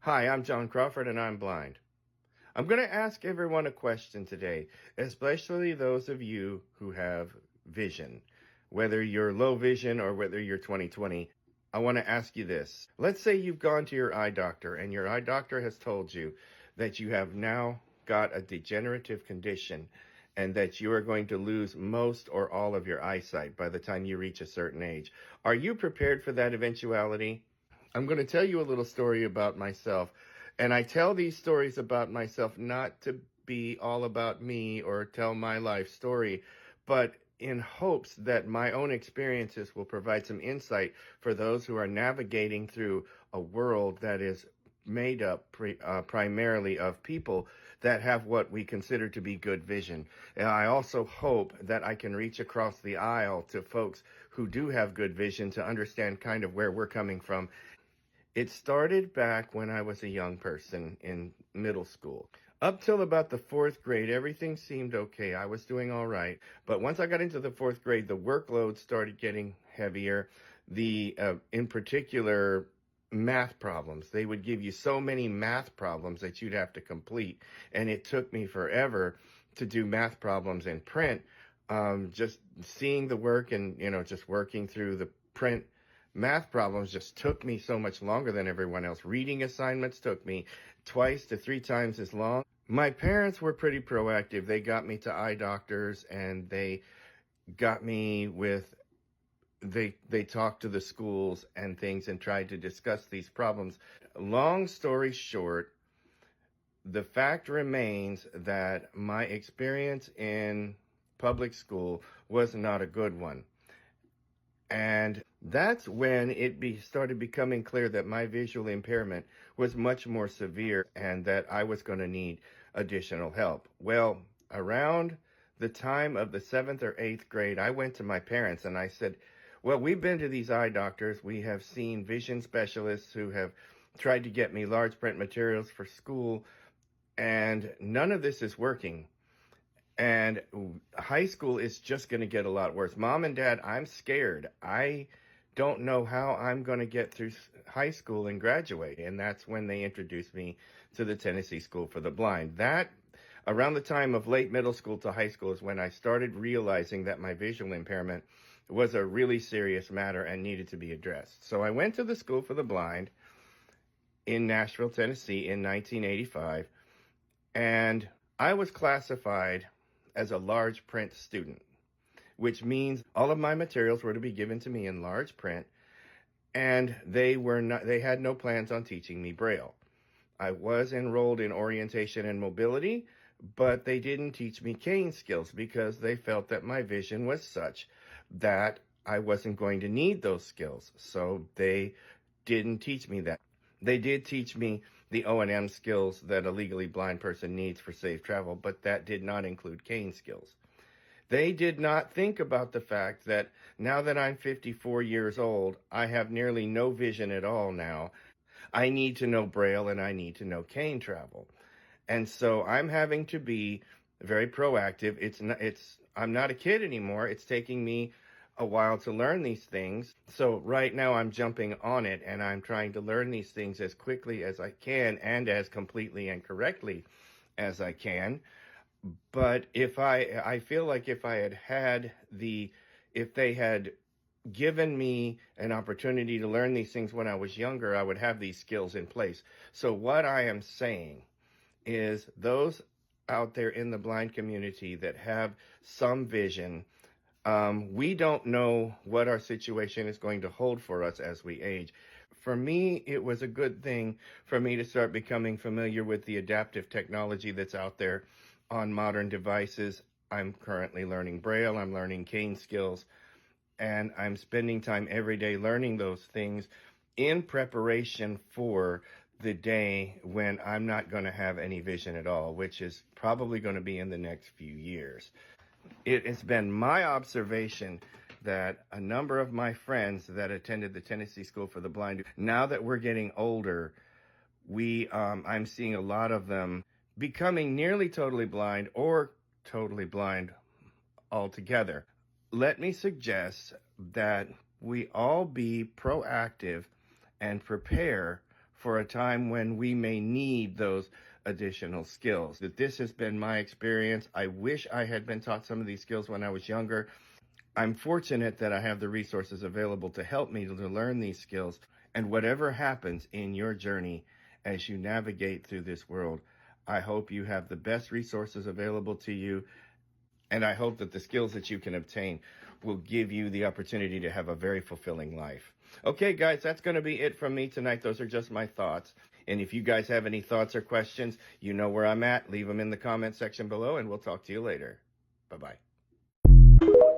Hi, I'm John Crawford and I'm blind. I'm going to ask everyone a question today, especially those of you who have vision. Whether you're low vision or whether you're 20/20, I want to ask you this. Let's say you've gone to your eye doctor and your eye doctor has told you that you have now got a degenerative condition and that you are going to lose most or all of your eyesight by the time you reach a certain age. Are you prepared for that eventuality? I'm going to tell you a little story about myself. And I tell these stories about myself not to be all about me or tell my life story, but in hopes that my own experiences will provide some insight for those who are navigating through a world that is made up primarily of people that have what we consider to be good vision. And I also hope that I can reach across the aisle to folks who do have good vision to understand kind of where we're coming from. It started back when I was a young person in middle school. Up till about the fourth grade, everything seemed okay. I was doing all right. But once I got into the fourth grade, the workload started getting heavier. In particular, math problems. They would give you so many math problems that you'd have to complete. And it took me forever to do math problems in print. Just seeing the work and, just working through the print math problems just took me so much longer than everyone else. Reading assignments took me twice to three times as long. My parents were pretty proactive. They got me to eye doctors and they got me with they talked to the schools and things and tried to discuss these problems. Long story short, the fact remains that my experience in public school was not a good one. And that's when started becoming clear that my visual impairment was much more severe and that I was going to need additional help. Well, around the time of the seventh or eighth grade, I went to my parents and I said, well, we've been to these eye doctors. We have seen vision specialists who have tried to get me large print materials for school, and none of this is working. And high school is just going to get a lot worse. Mom and Dad, I'm scared. I don't know how I'm going to get through high school and graduate. And that's when they introduced me to the Tennessee School for the Blind. That, around the time of late middle school to high school, is when I started realizing that my visual impairment was a really serious matter and needed to be addressed. So I went to the School for the Blind in Nashville, Tennessee in 1985, and I was classified as a large print student, which means all of my materials were to be given to me in large print, and they had no plans on teaching me Braille. I was enrolled in orientation and mobility, but they didn't teach me cane skills because they felt that my vision was such that I wasn't going to need those skills. So they didn't teach me that. They did teach me the O&M skills that a legally blind person needs for safe travel, but that did not include cane skills. They did not think about the fact that now that I'm 54 years old, I have nearly no vision at all now. I need to know Braille and I need to know cane travel. And so I'm having to be very proactive. I'm not a kid anymore. It's taking me a while to learn these things. So right now I'm jumping on it and I'm trying to learn these things as quickly as I can and as completely and correctly as I can. But I feel like if they had given me an opportunity to learn these things when I was younger, I would have these skills in place. So what I am saying is those out there in the blind community that have some vision, we don't know what our situation is going to hold for us as we age. For me, it was a good thing for me to start becoming familiar with the adaptive technology that's out there on modern devices. I'm currently learning Braille, I'm learning cane skills, and I'm spending time every day learning those things in preparation for the day when I'm not going to have any vision at all, which is probably going to be in the next few years. It has been my observation that a number of my friends that attended the Tennessee School for the Blind, now that we're getting older, I'm seeing a lot of them becoming nearly totally blind or totally blind altogether. Let me suggest that we all be proactive and prepare for a time when we may need those additional skills. That this has been my experience. I wish I had been taught some of these skills when I was younger. I'm fortunate that I have the resources available to help me to learn these skills. And whatever happens in your journey as you navigate through this world, I hope you have the best resources available to you. And I hope that the skills that you can obtain will give you the opportunity to have a very fulfilling life. Okay, guys, that's going to be it from me tonight. Those are just my thoughts. And if you guys have any thoughts or questions, you know where I'm at. Leave them in the comment section below, and we'll talk to you later. Bye-bye.